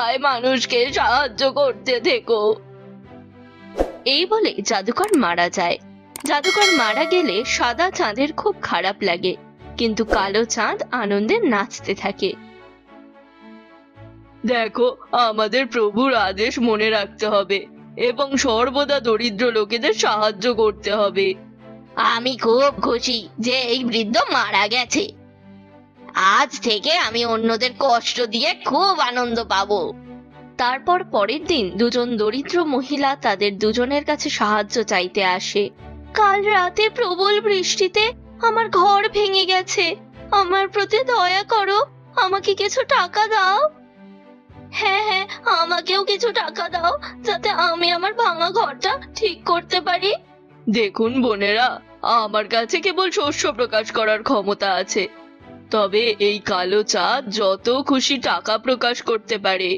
অসহায় মানুষকে সাহায্য করতে থেকো। এই বলে জাদুকর মারা যায়। জাদুকর মারা গেলে সাদা চাঁদের খুব খারাপ লাগে, কিন্তু কালো চাঁদ আনন্দে নাচতে থাকে। দেখো, আমাদের প্রভুর আদেশ মনে রাখতে হবে এবং সর্বদা দরিদ্র লোকেদের সাহায্য করতে হবে। আমি খুব খুশি যে এই বৃদ্ধ মারা গেছে। আজ থেকে আমি অন্যদের কষ্ট দিয়ে খুব আনন্দ পাবো। তারপর পরের দিন দুজন দরিদ্র মহিলা তাদের দুজনের কাছে সাহায্য চাইতে আসে। কাল রাতে প্রবল বৃষ্টিতে আমার ঘর ভেঙে গেছে, আমার প্রতি দয়া করো, আমাকে কিছু টাকা দাও। হ্যাঁ হ্যাঁ, আমাকেও কিছু টাকা দাও যাতে আমি আমার ভাঙা ঘরটা ঠিক করতে পারি। দেখুন বোনেরা, আমার কাছে কেবল শস্য প্রকাশ করার ক্ষমতা আছে, তবে এই কালো চাঁদ যত খুশি টাকা প্রকাশ করতে পারে।